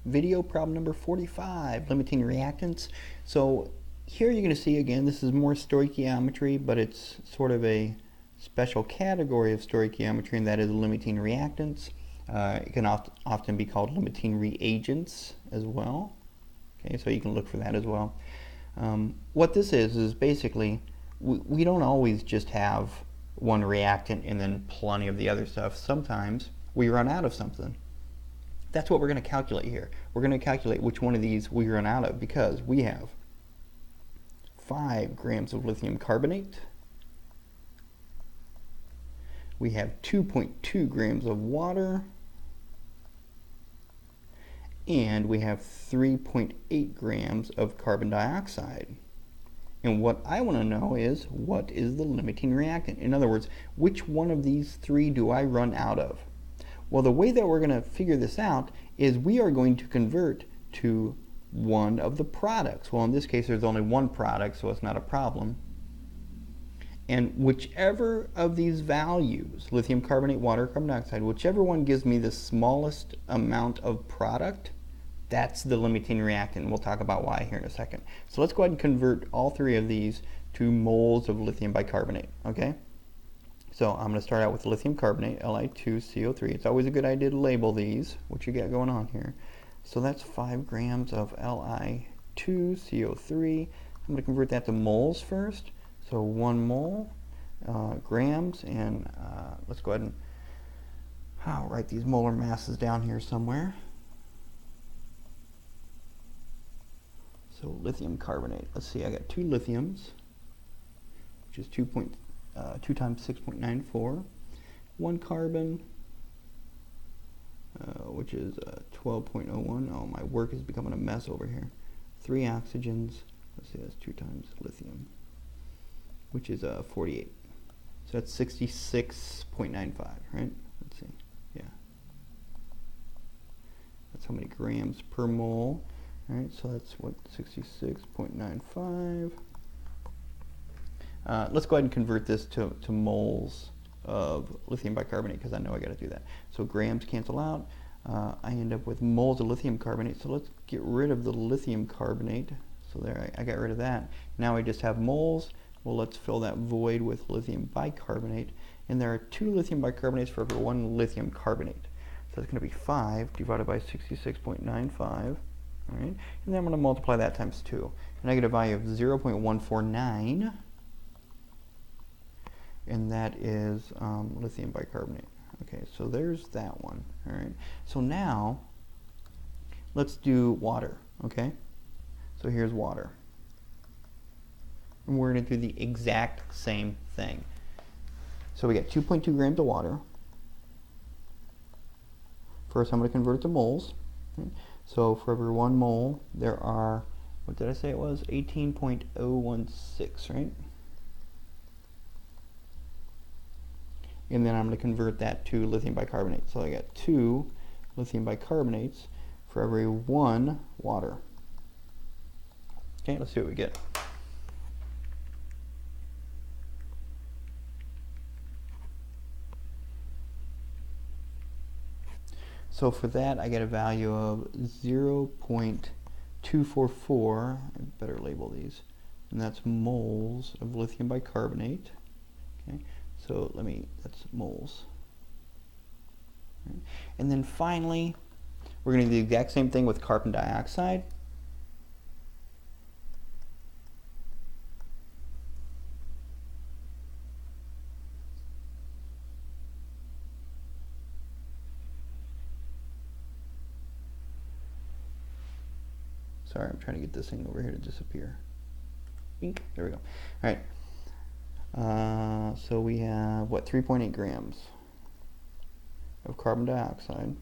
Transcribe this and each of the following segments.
video, problem number 45, limiting reactants. So here you're going to see again, this is more stoichiometry, but it's sort of a special category of stoichiometry, and that is limiting reactants. It can often be called limiting reagents as well. Okay, so you can look for that as well. What this is basically we don't always just have one reactant and then plenty of the other stuff. Sometimes we run out of something. That's what we're going to calculate here. We're going to calculate which one of these we run out of, because we have 5 grams of lithium carbonate. We have 2.2 grams of water. And we have 3.8 grams of carbon dioxide. And what I want to know is, what is the limiting reactant? In other words, which one of these 3 do I run out of? Well, the way that we're going to figure this out is we are going to convert to one of the products. Well, in this case, there's only one product, so it's not a problem. And whichever of these values, lithium carbonate, water, carbon dioxide, whichever one gives me the smallest amount of product, that's the limiting reactant. We'll talk about why here in a second. So let's go ahead and convert all 3 of these to moles of lithium bicarbonate, okay? So I'm going to start out with lithium carbonate, Li2CO3. It's always a good idea to label these, what you got going on here. So that's 5 grams of Li2CO3. I'm going to convert that to moles first. So 1 mole, grams, and let's go ahead and I'll write these molar masses down here somewhere. So lithium carbonate, let's see, I got 2 lithiums, which is 2 times 6.94, 1 carbon, which is 12.01. Oh, my work is becoming a mess over here. 3 oxygens, let's see, that's 2 times lithium, which is 48. So that's 66.95, right? Let's see, yeah. That's how many grams per mole. All right, so that's what, 66.95. Let's go ahead and convert this to moles of lithium bicarbonate, because I know I got to do that. So grams cancel out. I end up with moles of lithium carbonate. So let's get rid of the lithium carbonate. So there, I got rid of that. Now I just have moles. Well, let's fill that void with lithium bicarbonate. And there are 2 lithium bicarbonates for every 1 lithium carbonate. So it's going to be 5 divided by 66.95. All right, and then I'm going to multiply that times 2, and I get a value of 0.149, and that is lithium bicarbonate. Okay, so there's that one. All right, so now let's do water. Okay, so here's water, and we're going to do the exact same thing. So we got 2.2 grams of water. First, I'm going to convert it to moles. Okay. So for every 1 mole, there are, what did I say it was? 18.016, right? And then I'm going to convert that to lithium bicarbonate. So I got 2 lithium bicarbonates for every 1 water. Okay, let's see what we get. So for that, I get a value of 0.244. I better label these. And that's moles of lithium bicarbonate. Okay, so that's moles. Right. And then finally, we're going to do the exact same thing with carbon dioxide. Sorry, I'm trying to get this thing over here to disappear. Bink, there we go. All right. So we have, what, 3.8 grams of carbon dioxide.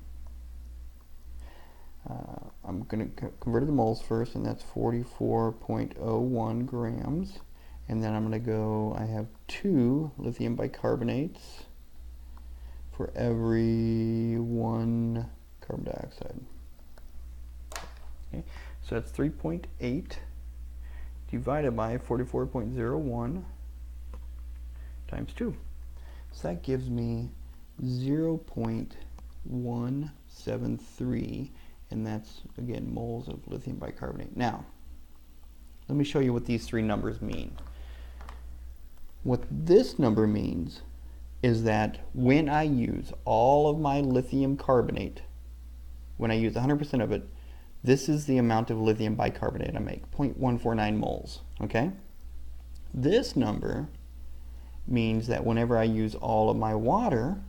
I'm going to convert it to moles first, and that's 44.01 grams. And then I'm going to go, I have 2 lithium bicarbonates for every 1 carbon dioxide. Okay. So that's 3.8 divided by 44.01 times 2. So that gives me 0.173, and that's, again, moles of lithium bicarbonate. Now, let me show you what these three numbers mean. What this number means is that when I use all of my lithium carbonate, when I use 100% of it, this is the amount of lithium bicarbonate I make, 0.149 moles, okay? This number means that whenever I use all of my water,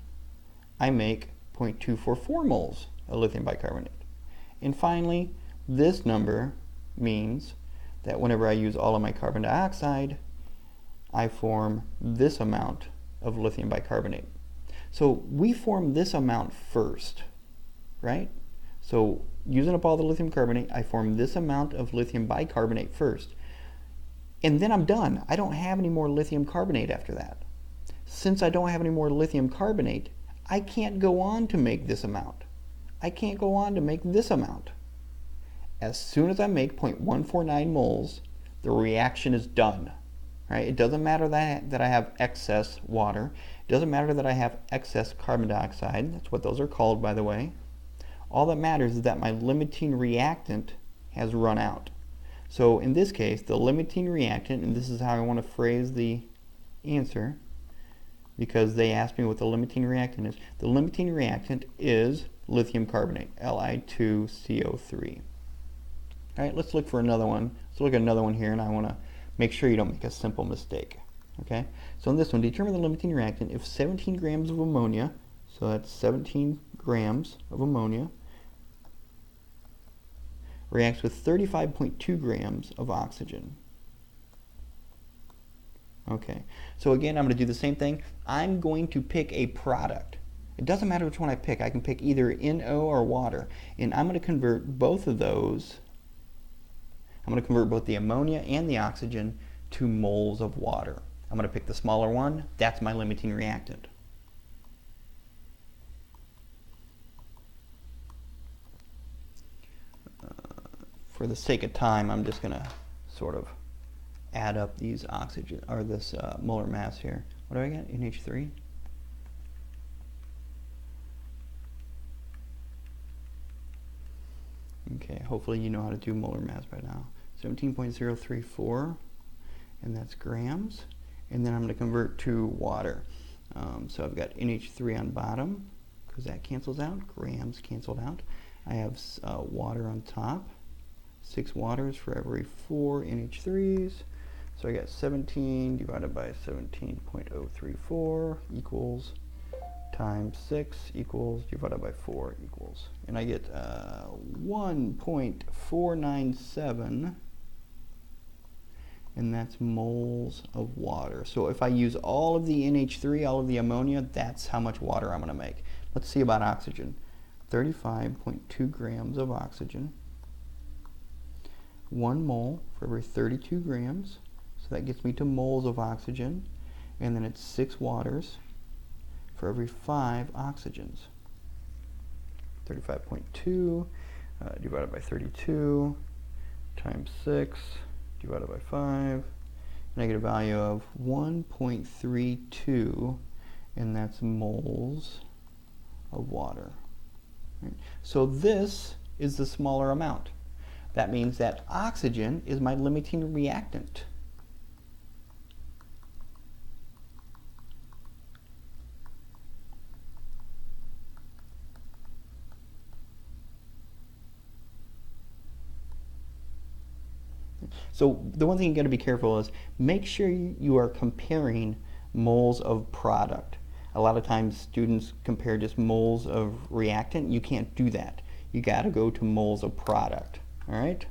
I make 0.244 moles of lithium bicarbonate. And finally, this number means that whenever I use all of my carbon dioxide, I form this amount of lithium bicarbonate. So we form this amount first, right? So using up all the lithium carbonate, I form this amount of lithium bicarbonate first. And then I'm done. I don't have any more lithium carbonate after that. Since I don't have any more lithium carbonate, I can't go on to make this amount. I can't go on to make this amount. As soon as I make 0.149 moles, the reaction is done. Right? It doesn't matter that I have excess water. It doesn't matter that I have excess carbon dioxide. That's what those are called, by the way. All that matters is that my limiting reactant has run out. So in this case, the limiting reactant, and this is how I want to phrase the answer, because they asked me what the limiting reactant is. The limiting reactant is lithium carbonate, Li2CO3. All right, let's look for another one. Let's look at another one here, and I want to make sure you don't make a simple mistake. Okay, so in this one, determine the limiting reactant if 17 grams of ammonia, so that's 17 grams of ammonia, reacts with 35.2 grams of oxygen. Okay, so again, I'm going to do the same thing. I'm going to pick a product. It doesn't matter which one I pick. I can pick either NO or water, and I'm going to convert both of those. I'm going to convert both the ammonia and the oxygen to moles of water. I'm going to pick the smaller one. That's my limiting reactant. For the sake of time, I'm just going to sort of add up these oxygen, or this molar mass here. What do I get? NH3? Okay, hopefully you know how to do molar mass by now. 17.034, and that's grams. And then I'm going to convert to water. So I've got NH3 on bottom, because that cancels out. Grams canceled out. I have water on top. 6 waters for every 4 NH3s. So I got 17 divided by 17.034 equals times 6 equals divided by 4 equals. And I get 1.497, and that's moles of water. So if I use all of the NH3, all of the ammonia, that's how much water I'm going to make. Let's see about oxygen. 35.2 grams of oxygen. 1 mole for every 32 grams. So that gets me to moles of oxygen. And then it's 6 waters for every 5 oxygens. 35.2 divided by 32 times 6 divided by 5. And I get a value of 1.32, and that's moles of water. Right? So this is the smaller amount. That means that oxygen is my limiting reactant. So the one thing you got to be careful is make sure you are comparing moles of product. A lot of times students compare just moles of reactant. You can't do that. You got to go to moles of product. All right?